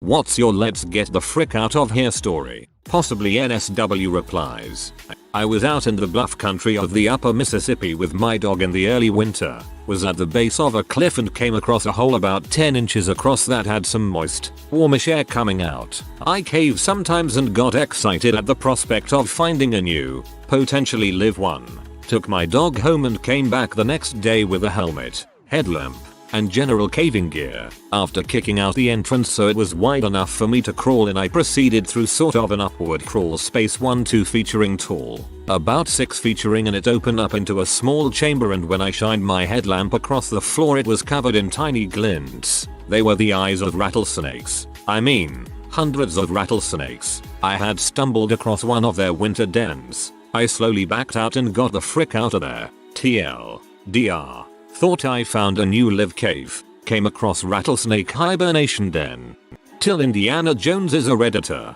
What's your let's get the frick out of here story? Possibly NSW replies. I was out in the bluff country of the upper Mississippi with my dog in the early winter, was at the base of a cliff and came across a hole about 10 inches across that had some moist, warmish air coming out. I cave sometimes and got excited at the prospect of finding a new, potentially live one. Took my dog home and came back the next day with a helmet, headlamp, and general caving gear. After kicking out the entrance so it was wide enough for me to crawl in, I proceeded through sort of an upward crawl space 1-2 featuring tall, about 6 featuring, and it opened up into a small chamber, and when I shined my headlamp across the floor it was covered in tiny glints. They were the eyes of rattlesnakes. I mean, hundreds of rattlesnakes. I had stumbled across one of their winter dens. I slowly backed out and got the frick out of there. TLDR. Thought I found a new live cave. Came across rattlesnake hibernation den. Till Indiana Jones is a redditor.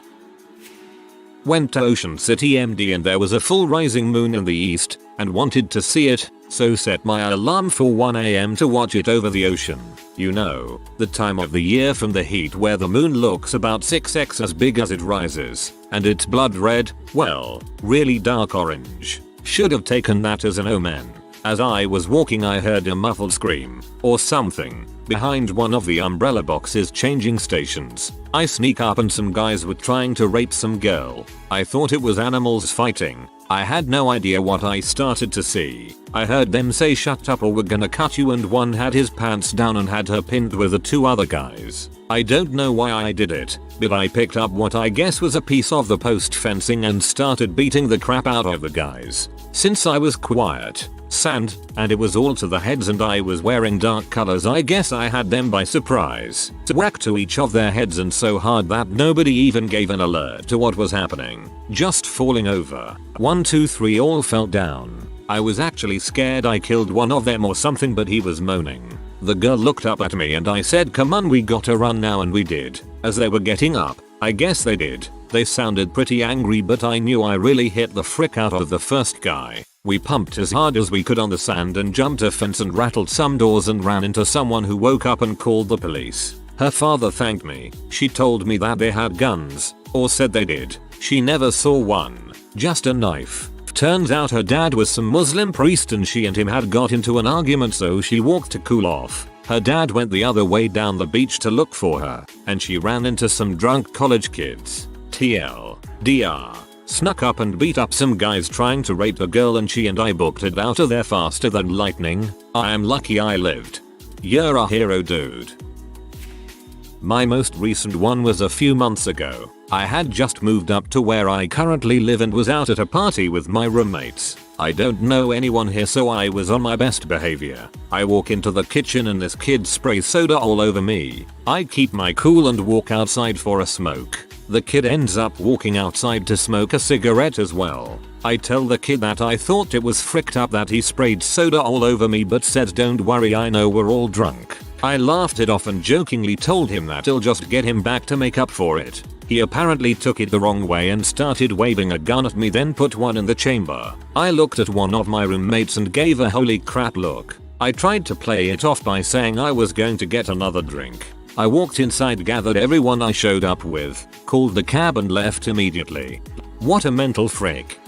Went to Ocean City MD and there was a full rising moon in the east and wanted to see it, so set my alarm for 1 AM to watch it over the ocean. You know, the time of the year from the heat where the moon looks about 6x as big as it rises, and it's blood red, well, really dark orange. Should have taken that as an omen. As I was walking I heard a muffled scream, or something, behind one of the umbrella boxes changing stations. I sneak up and some guys were trying to rape some girl. I thought it was animals fighting. I had no idea what I started to see. I heard them say shut up or we're gonna cut you, and one had his pants down and had her pinned with the 2 other guys. I don't know why I did it, but I picked up what I guess was a piece of the post fencing and started beating the crap out of the guys. Since I was quiet, sand, and it was all to the heads and I was wearing dark colors, I guess I had them by surprise. Whack to each of their heads, and so hard that nobody even gave an alert to what was happening. Just falling over. 1 2 3 all fell down. I was actually scared I killed one of them or something, but he was moaning. The girl looked up at me and I said come on, we gotta run now, and we did. As they were getting up, I guess they did. They sounded pretty angry, but I knew I really hit the frick out of the first guy. We pumped as hard as we could on the sand and jumped a fence and rattled some doors and ran into someone who woke up and called the police. Her father thanked me. She told me that they had guns, or said they did. She never saw one, just a knife. Turns out her dad was some Muslim priest and she and him had got into an argument, so she walked to cool off. Her dad went the other way down the beach to look for her, and she ran into some drunk college kids. TLDR. Snuck up and beat up some guys trying to rape the girl, and she and I booked it out of there faster than lightning. I am lucky I lived. You're a hero, dude. My most recent one was a few months ago. I had just moved up to where I currently live and was out at a party with my roommates. I don't know anyone here, so I was on my best behavior. I walk into the kitchen and this kid sprays soda all over me. I keep my cool and walk outside for a smoke. The kid ends up walking outside to smoke a cigarette as well. I tell the kid that I thought it was fricked up that he sprayed soda all over me, but said don't worry, I know we're all drunk. I laughed it off and jokingly told him that I'll just get him back to make up for it. He apparently took it the wrong way and started waving a gun at me, then put one in the chamber. I looked at one of my roommates and gave a holy crap look. I tried to play it off by saying I was going to get another drink. I walked inside, gathered everyone I showed up with, called the cab and left immediately. What a mental freak.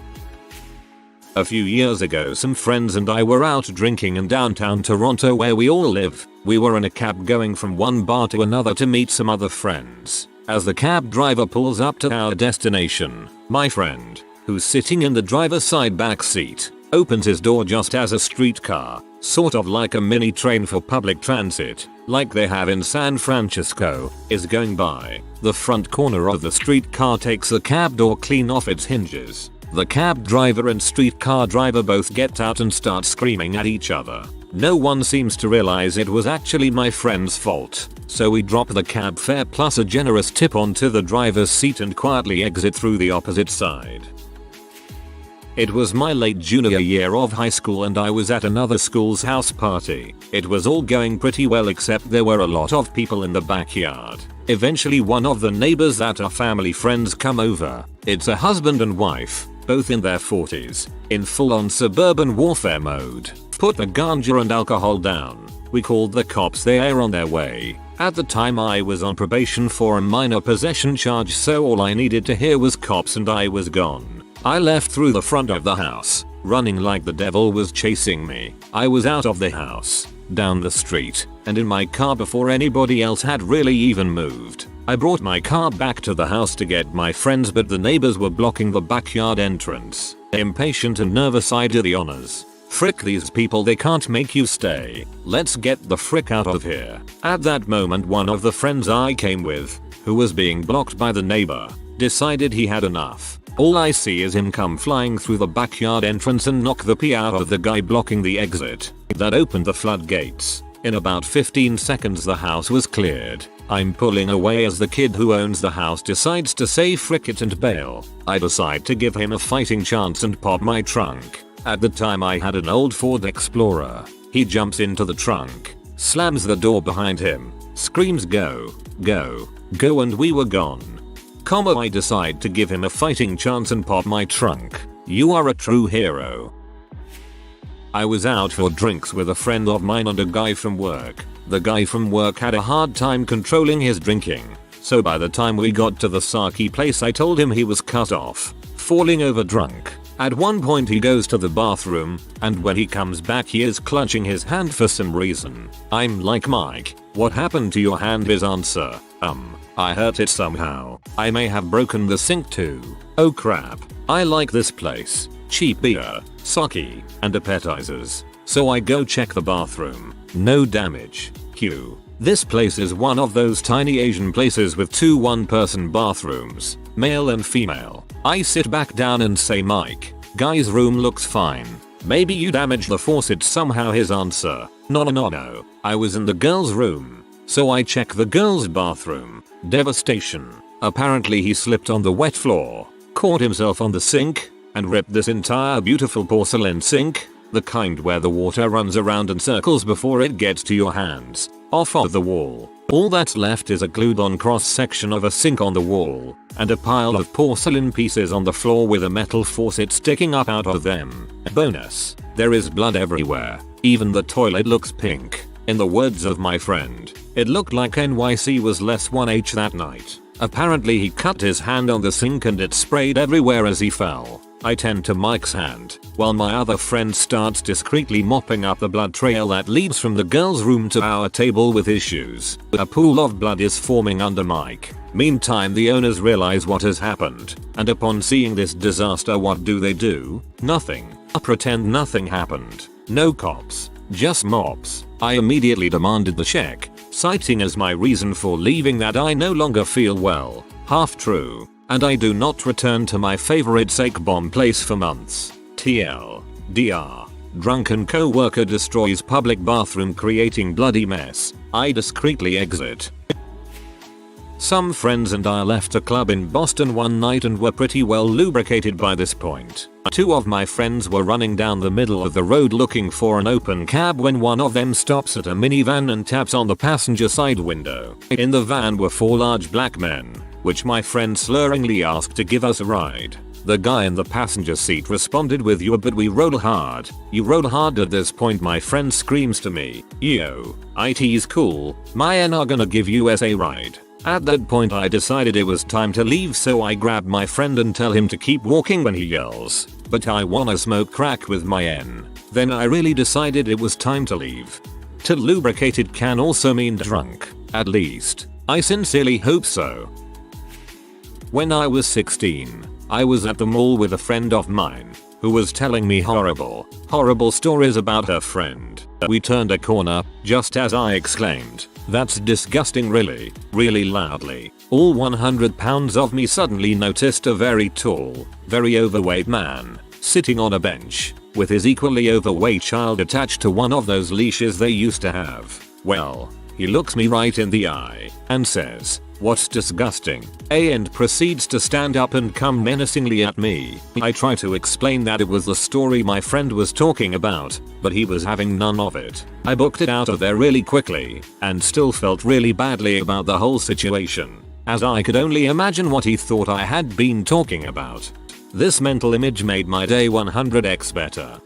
A few years ago some friends and I were out drinking in downtown Toronto where we all live. We were in a cab going from one bar to another to meet some other friends. As the cab driver pulls up to our destination, my friend, who's sitting in the driver's side back seat, opens his door just as a streetcar, sort of like a mini train for public transit, like they have in San Francisco, is going by. The front corner of the streetcar takes the cab door clean off its hinges. The cab driver and streetcar driver both get out and start screaming at each other. No one seems to realize it was actually my friend's fault, so we drop the cab fare plus a generous tip onto the driver's seat and quietly exit through the opposite side. It was my late junior year of high school and I was at another school's house party. It was all going pretty well except there were a lot of people in the backyard. Eventually one of the neighbors that are family friends come over. It's a husband and wife, both in their 40s, in full-on suburban warfare mode. Put the ganja and alcohol down. We called the cops, they are on their way. At the time I was on probation for a minor possession charge, so all I needed to hear was cops and I was gone. I left through the front of the house, running like the devil was chasing me. I was out of the house, down the street, and in my car before anybody else had really even moved. I brought my car back to the house to get my friends, but the neighbors were blocking the backyard entrance. Impatient and nervous, I did the honors. Frick these people, they can't make you stay. Let's get the frick out of here. At that moment one of the friends I came with, who was being blocked by the neighbor, decided he had enough. All I see is him come flying through the backyard entrance and knock the pee out of the guy blocking the exit. That opened the floodgates. In about 15 seconds the house was cleared. I'm pulling away as the kid who owns the house decides to say frick it and bail. I decide to give him a fighting chance and pop my trunk. At the time I had an old Ford Explorer. He jumps into the trunk, slams the door behind him, screams go, go, go, and we were gone. I decide to give him a fighting chance and pop my trunk. You are a true hero. I was out for drinks with a friend of mine and a guy from work. The guy from work had a hard time controlling his drinking, so by the time we got to the sake place I told him he was cut off, falling over drunk. At one point he goes to the bathroom, and when he comes back he is clutching his hand for some reason. I'm like, Mike, what happened to your hand? His answer, I hurt it somehow. I may have broken the sink too. Oh crap. I like this place. Cheap beer, sake, and appetizers. So I go check the bathroom. No damage. Q. This place is one of those tiny Asian places with two one-person bathrooms, male and female. I sit back down and say, Mike, guy's room looks fine. Maybe you damaged the faucet somehow. His answer, no. I was in the girl's room. So I check the girl's bathroom. Devastation. Apparently he slipped on the wet floor, caught himself on the sink, and ripped this entire beautiful porcelain sink, the kind where the water runs around in circles before it gets to your hands, off of the wall. All that's left is a glued on cross section of a sink on the wall, and a pile of porcelain pieces on the floor with a metal faucet sticking up out of them. Bonus, there is blood everywhere. Even the toilet looks pink. In the words of my friend, it looked like NYC was less 1H that night. Apparently he cut his hand on the sink and it sprayed everywhere as he fell. I tend to Mike's hand, while my other friend starts discreetly mopping up the blood trail that leads from the girl's room to our table with his shoes. A pool of blood is forming under Mike. Meantime the owners realize what has happened, and upon seeing this disaster what do? Nothing. Pretend nothing happened. No cops. Just mops. I immediately demanded the check, citing as my reason for leaving that I no longer feel well. Half true. And I do not return to my favorite sake bomb place for months. TL. DR. Drunken co-worker destroys public bathroom creating bloody mess. I discreetly exit. Some friends and I left a club in Boston one night and were pretty well lubricated by this point. Two of my friends were running down the middle of the road looking for an open cab when one of them stops at a minivan and taps on the passenger side window. In the van were four large black men, which my friend slurringly asked to give us a ride. The guy in the passenger seat responded with "You but we roll hard." You roll hard. At this point my friend screams to me, "Yo, IT's cool, my N are gonna give us a ride." At that point I decided it was time to leave, so I grab my friend and tell him to keep walking when he yells, "But I wanna smoke crack with my N." Then I really decided it was time to leave. To lubricated can also mean drunk, at least. I sincerely hope so. When I was 16, I was at the mall with a friend of mine, who was telling me horrible stories about her friend. We turned a corner, just as I exclaimed, "That's disgusting," really loudly. All 100 pounds of me suddenly noticed a very tall, very overweight man, sitting on a bench, with his equally overweight child attached to one of those leashes they used to have. Well, he looks me right in the eye, and says, "What's disgusting?" and proceeds to stand up and come menacingly at me. I try to explain that it was the story my friend was talking about, but he was having none of it. I booked it out of there really quickly, and still felt really badly about the whole situation, as I could only imagine what he thought I had been talking about. This mental image made my day 100x better.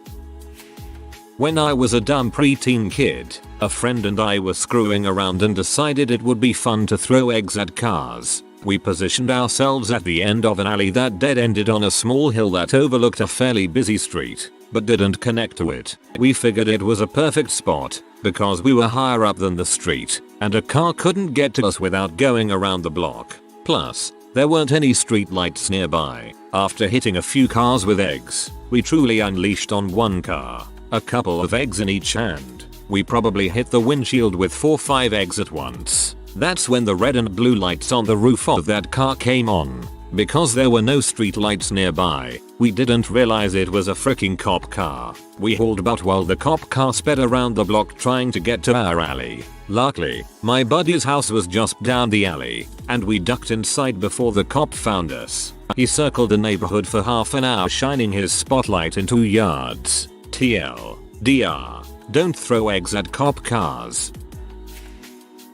When I was a dumb preteen kid, a friend and I were screwing around and decided it would be fun to throw eggs at cars. We positioned ourselves at the end of an alley that dead-ended on a small hill that overlooked a fairly busy street, but didn't connect to it. We figured it was a perfect spot, because we were higher up than the street, and a car couldn't get to us without going around the block. Plus, there weren't any street lights nearby. After hitting a few cars with eggs, we truly unleashed on one car. A couple of eggs in each hand. We probably hit the windshield with 4-5 eggs at once. That's when the red and blue lights on the roof of that car came on. Because there were no street lights nearby, we didn't realize it was a freaking cop car. We hauled butt while the cop car sped around the block trying to get to our alley. Luckily, my buddy's house was just down the alley, and we ducked inside before the cop found us. He circled the neighborhood for half an hour shining his spotlight in 2 yards. TLDR, don't throw eggs at cop cars.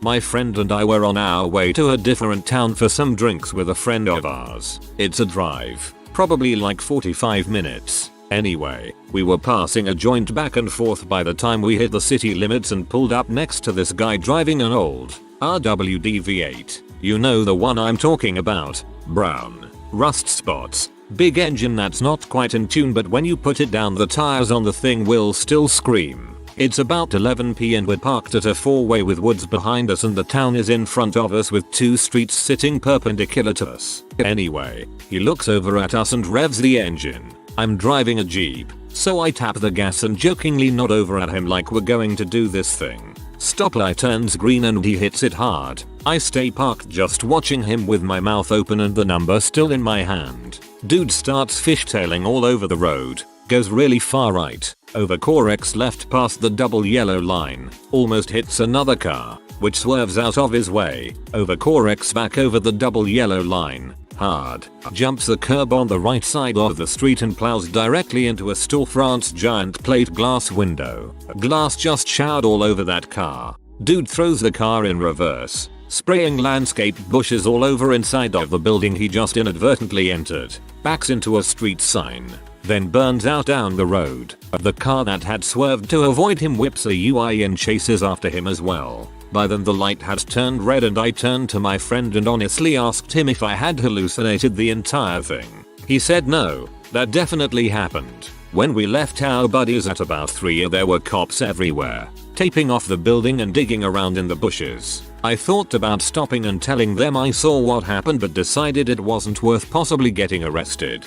My friend and I were on our way to a different town for some drinks with a friend of ours. It's a drive, probably like 45 minutes. Anyway, we were passing a joint back and forth by the time we hit the city limits and pulled up next to this guy driving an old RWD V8. You know the one I'm talking about. Brown, rust spots, big engine that's not quite in tune, but when you put it down the tires on the thing will still scream. It's about 11 p.m. and we're parked at a 4-way with woods behind us and the town is in front of us with 2 streets sitting perpendicular to us. Anyway, he looks over at us and revs the engine. I'm driving a Jeep, so I tap the gas and jokingly nod over at him like we're going to do this thing. Stoplight turns green and he hits it hard. I stay parked just watching him with my mouth open and the number still in my hand. Dude starts fishtailing all over the road, goes really far right, over corrects left past the double yellow line, almost hits another car, which swerves out of his way, over corrects back over the double yellow line, hard, jumps the curb on the right side of the street and plows directly into a storefront's giant plate glass window. Glass just showered all over that car. Dude throws the car in reverse, spraying landscape bushes all over inside of the building he just inadvertently entered, backs into a street sign, then burns out down the road. The car that had swerved to avoid him whips a UI and chases after him as well. By then the light had turned red and I turned to my friend and honestly asked him if I had hallucinated the entire thing. He said no, that definitely happened. When we left our buddies at about 3, there were cops everywhere, taping off the building and digging around in the bushes. I thought about stopping and telling them I saw what happened but decided it wasn't worth possibly getting arrested.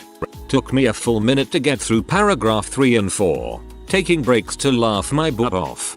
Took me a full minute to get through paragraph 3 and 4, taking breaks to laugh my butt off.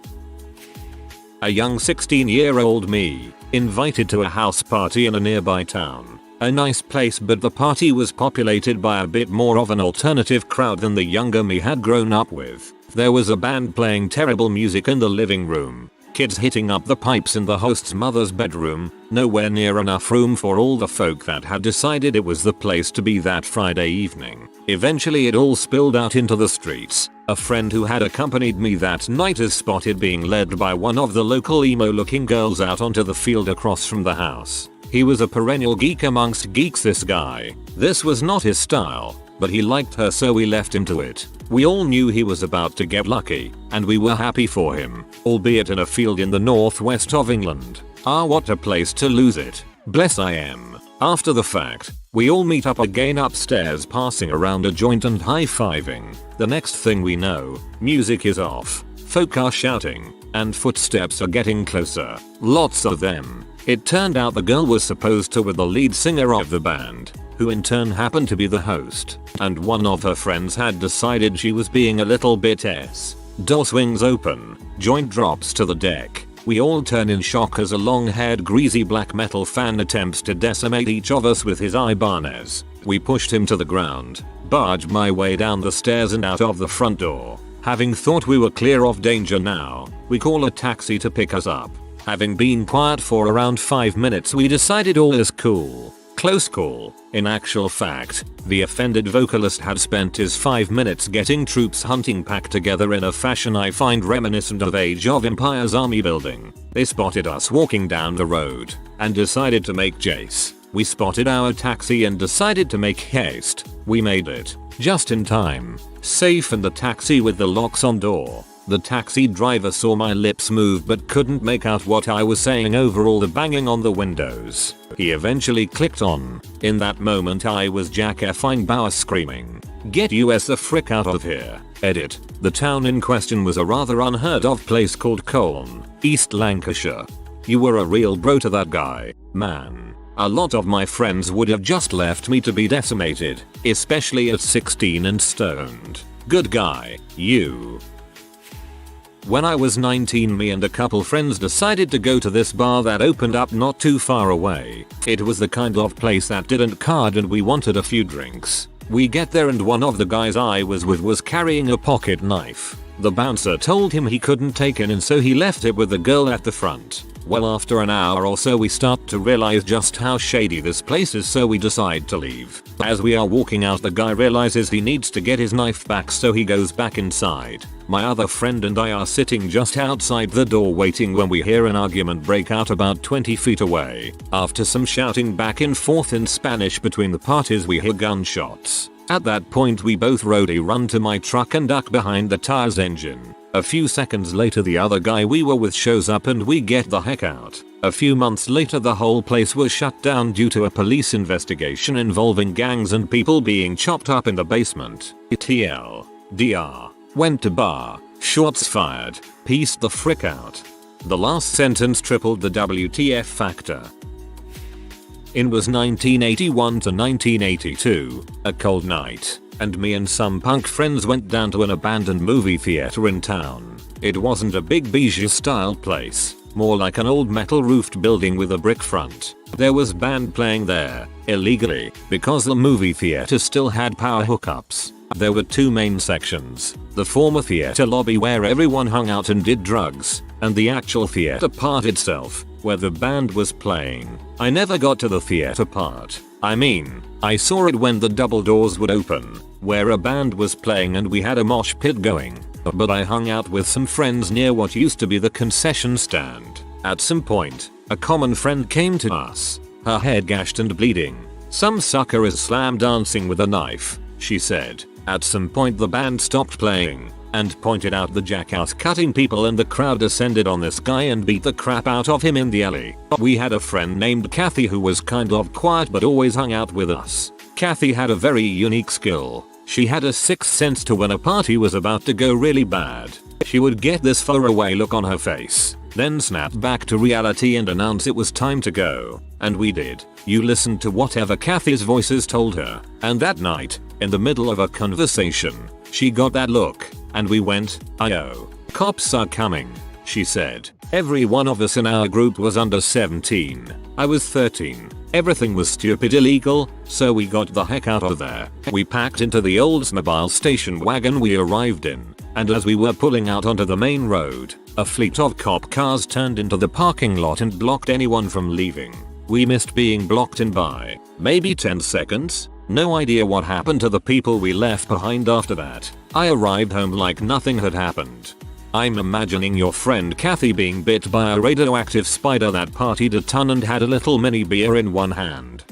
A young 16-year-old me, invited to a house party in a nearby town. A nice place, but the party was populated by a bit more of an alternative crowd than the younger me had grown up with. There was a band playing terrible music in the living room, kids hitting up the pipes in the host's mother's bedroom, nowhere near enough room for all the folk that had decided it was the place to be that Friday evening. Eventually it all spilled out into the streets. A friend who had accompanied me that night is spotted being led by one of the local emo-looking girls out onto the field across from the house. He was a perennial geek amongst geeks, this guy. This was not his style, but he liked her so we left him to it. We all knew he was about to get lucky, and we were happy for him, albeit in a field in the northwest of England. Ah, what a place to lose it. Bless I am. After the fact, we all meet up again upstairs passing around a joint and high-fiving. The next thing we know, music is off, folk are shouting, and footsteps are getting closer. Lots of them. It turned out the girl was supposed to be the lead singer of the band, who in turn happened to be the host, and one of her friends had decided she was being a little bit Door swings open, joint drops to the deck. We all turn in shock as a long-haired greasy black metal fan attempts to decimate each of us with his Ibanez. We pushed him to the ground, barged my way down the stairs and out of the front door. Having thought we were clear of danger now, we call a taxi to pick us up. Having been quiet for around 5 minutes, we decided all is cool. Close call. In actual fact, the offended vocalist had spent his 5 minutes getting troops hunting pack together in a fashion I find reminiscent of Age of Empires army building. They spotted us walking down the road and decided to make chase. We spotted our taxi and decided to make haste. We made it just in time, safe in the taxi with the locks on door. The taxi driver saw my lips move but couldn't make out what I was saying over all the banging on the windows. He eventually clicked on. In that moment I was Jack F-ing Bauer screaming, "Get us the frick out of here." Edit. The town in question was a rather unheard of place called Colne, East Lancashire. You were a real bro to that guy, man. A lot of my friends would have just left me to be decimated, especially at 16 and stoned. Good guy, you. When I was 19, me and a couple friends decided to go to this bar that opened up not too far away. It was the kind of place that didn't card and we wanted a few drinks. We get there and one of the guys I was with was carrying a pocket knife. The bouncer told him he couldn't take it and so he left it with the girl at the front. Well, after an hour or so we start to realize just how shady this place is, so we decide to leave. As we are walking out, the guy realizes he needs to get his knife back, so he goes back inside. My other friend and I are sitting just outside the door waiting when we hear an argument break out about 20 feet away. After some shouting back and forth in Spanish between the parties, we hear gunshots. At that point we both roadie run to my truck and duck behind the tire's engine. A few seconds later the other guy we were with shows up and we get the heck out. A few months later the whole place was shut down due to a police investigation involving gangs and people being chopped up in the basement. TLDR. Went to bar. Shots fired. Peaced the frick out. The last sentence tripled the WTF factor. It was 1981 to 1982, a cold night, and me and some punk friends went down to an abandoned movie theater in town. It wasn't a big Bijou style place, more like an old metal roofed building with a brick front. There was band playing there, illegally, because the movie theater still had power hookups. There were two main sections, the former theater lobby where everyone hung out and did drugs, and the actual theater part itself, where the band was playing. I never got to the theater part. I mean, I saw it when the double doors would open, where a band was playing and we had a mosh pit going. But I hung out with some friends near what used to be the concession stand. At some point, a common friend came to us, her head gashed and bleeding. "Some sucker is slam dancing with a knife," she said. At some point the band stopped playing and pointed out the jackass cutting people, and the crowd descended on this guy and beat the crap out of him in the alley. We had a friend named Kathy who was kind of quiet but always hung out with us. Kathy had a very unique skill. She had a sixth sense to when a party was about to go really bad. She would get this far away look on her face, then snap back to reality and announce it was time to go. And we did. You listened to whatever Kathy's voices told her. And that night, in the middle of a conversation, she got that look, and we went, "Ayo, cops are coming," she said. Every one of us in our group was under 17. I was 13. Everything was stupid illegal, so we got the heck out of there. We packed into the Oldsmobile station wagon we arrived in, and as we were pulling out onto the main road, a fleet of cop cars turned into the parking lot and blocked anyone from leaving. We missed being blocked in by maybe 10 seconds. No idea what happened to the people we left behind after that. I arrived home like nothing had happened. I'm imagining your friend Kathy being bit by a radioactive spider that partied a ton and had a little mini beer in one hand.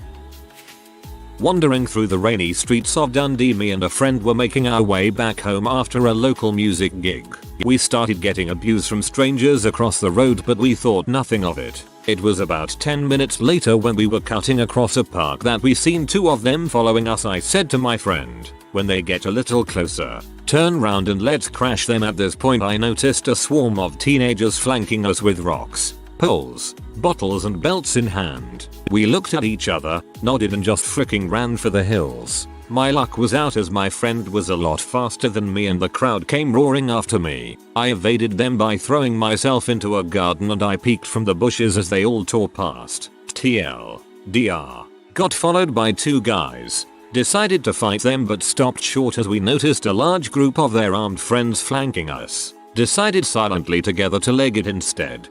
Wandering through the rainy streets of Dundee, me and a friend were making our way back home after a local music gig. We started getting abuse from strangers across the road, but we thought nothing of it. It was about 10 minutes later when we were cutting across a park that we seen two of them following us. I said to my friend, "When they get a little closer, turn round and let's crash them." At this point I noticed a swarm of teenagers flanking us with rocks, poles, bottles and belts in hand. We looked at each other, nodded and just freaking ran for the hills. My luck was out as my friend was a lot faster than me and the crowd came roaring after me. I evaded them by throwing myself into a garden and I peeked from the bushes as they all tore past. TLDR. Got followed by two guys. Decided to fight them but stopped short as we noticed a large group of their armed friends flanking us. Decided silently together to leg it instead.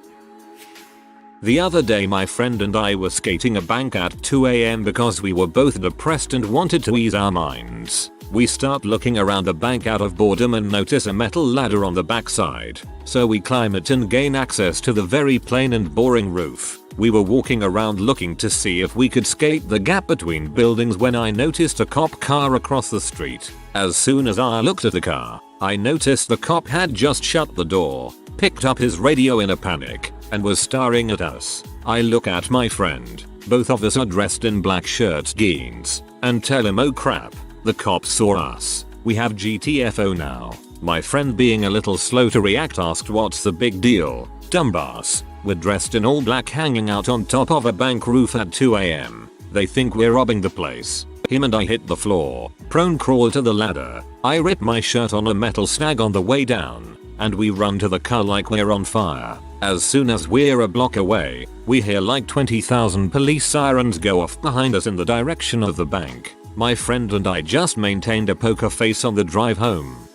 The other day my friend and I were skating a bank at 2 AM because we were both depressed and wanted to ease our minds. We start looking around the bank out of boredom and notice a metal ladder on the backside. So we climb it and gain access to the very plain and boring roof. We were walking around looking to see if we could skate the gap between buildings when I noticed a cop car across the street. As soon as I looked at the car, I noticed the cop had just shut the door, picked up his radio in a panic, and was staring at us. I look at my friend, both of us are dressed in black shirts jeans, and tell him, oh crap, the cops saw us, we have GTFO now. My friend, being a little slow to react, asked what's the big deal, dumbass, we're dressed in all black hanging out on top of a bank roof at 2 AM. They think we're robbing the place. Him and I hit the floor, prone crawl to the ladder. I rip my shirt on a metal snag on the way down, and we run to the car like we're on fire. As soon as we're a block away, we hear like 20,000 police sirens go off behind us in the direction of the bank. My friend and I just maintained a poker face on the drive home.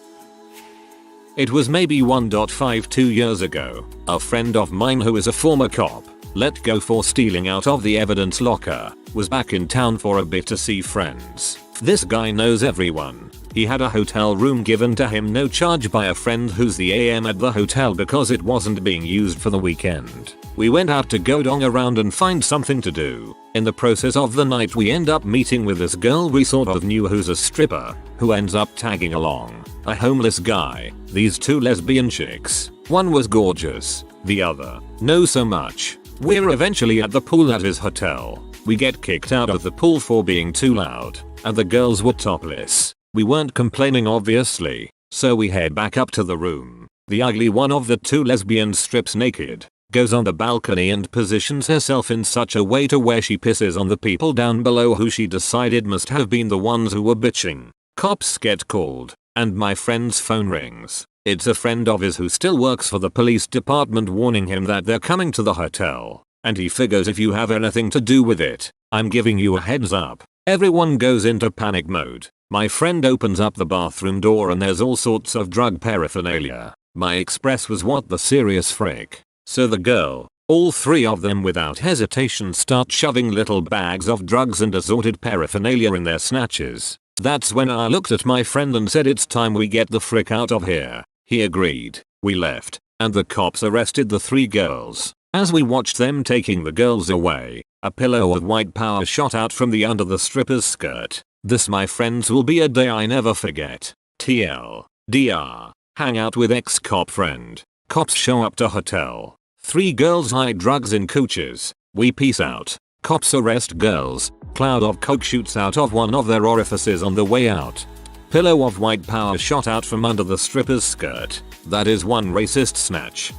It was maybe 1.52 years ago. A friend of mine who is a former cop, let go for stealing out of the evidence locker, was back in town for a bit to see friends. This guy knows everyone. He had a hotel room given to him no charge by a friend who's the AM at the hotel because it wasn't being used for the weekend. We went out to go dong around and find something to do. In the process of the night we end up meeting with this girl we sort of knew who's a stripper, who ends up tagging along. A homeless guy, these two lesbian chicks. One was gorgeous, the other, no so much. We're eventually at the pool at his hotel. We get kicked out of the pool for being too loud, and the girls were topless. We weren't complaining obviously, so we head back up to the room. The ugly one of the two lesbians strips naked, goes on the balcony and positions herself in such a way to where she pisses on the people down below who she decided must have been the ones who were bitching. Cops get called, and my friend's phone rings. It's a friend of his who still works for the police department warning him that they're coming to the hotel, and he figures if you have anything to do with it, I'm giving you a heads up. Everyone goes into panic mode. My friend opens up the bathroom door and there's all sorts of drug paraphernalia. My express was what the serious frick. So the girl, all three of them without hesitation start shoving little bags of drugs and assorted paraphernalia in their snatches. That's when I looked at my friend and said it's time we get the frick out of here. He agreed. We left, and the cops arrested the three girls. As we watched them taking the girls away, a pillow of white power shot out from the under the stripper's skirt. This, my friends, will be a day I never forget. TLDR. Hang out with ex-cop friend. Cops show up to hotel. Three girls hide drugs in cooches. We peace out. Cops arrest girls. Cloud of coke shoots out of one of their orifices on the way out. Pillow of white power shot out from under the stripper's skirt. That is one racist snatch.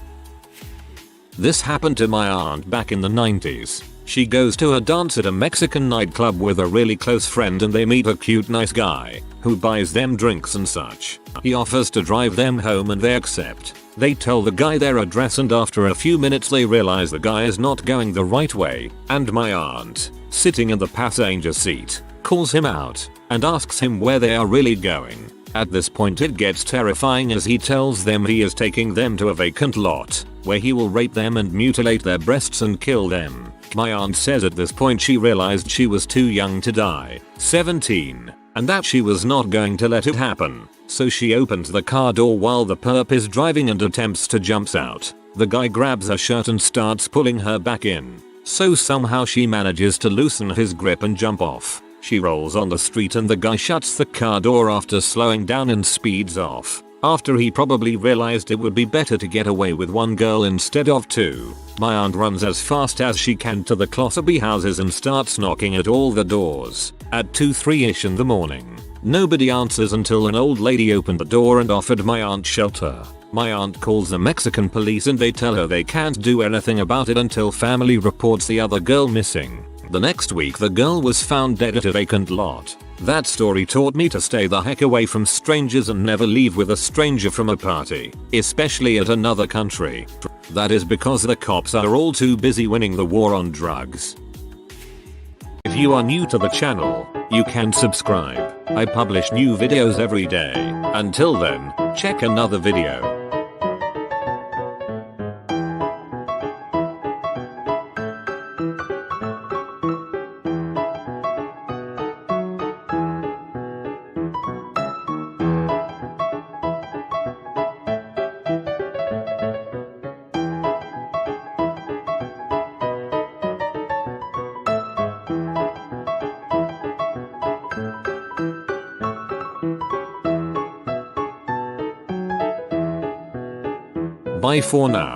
This happened to my aunt back in the 90s. She goes to a dance at a Mexican nightclub with a really close friend and they meet a cute nice guy who buys them drinks and such. He offers to drive them home and they accept. They tell the guy their address and after a few minutes they realize the guy is not going the right way, and my aunt, sitting in the passenger seat, calls him out and asks him where they are really going. At this point it gets terrifying as he tells them he is taking them to a vacant lot where he will rape them and mutilate their breasts and kill them. My aunt says at this point she realized she was too young to die, 17, and that she was not going to let it happen. So she opens the car door while the perp is driving and attempts to jump out. The guy grabs her shirt and starts pulling her back in. So somehow she manages to loosen his grip and jump off. She rolls on the street and the guy shuts the car door after slowing down and speeds off. After he probably realized it would be better to get away with one girl instead of two. My aunt runs as fast as she can to the Closserby houses and starts knocking at all the doors. At 2-3ish in the morning, nobody answers until an old lady opened the door and offered my aunt shelter. My aunt calls the Mexican police and they tell her they can't do anything about it until family reports the other girl missing. The next week the girl was found dead at a vacant lot. That story taught me to stay the heck away from strangers and never leave with a stranger from a party, especially at another country. That is because the cops are all too busy winning the war on drugs. If you are new to the channel, you can subscribe. I publish new videos every day. Until then, check another video. Bye for now.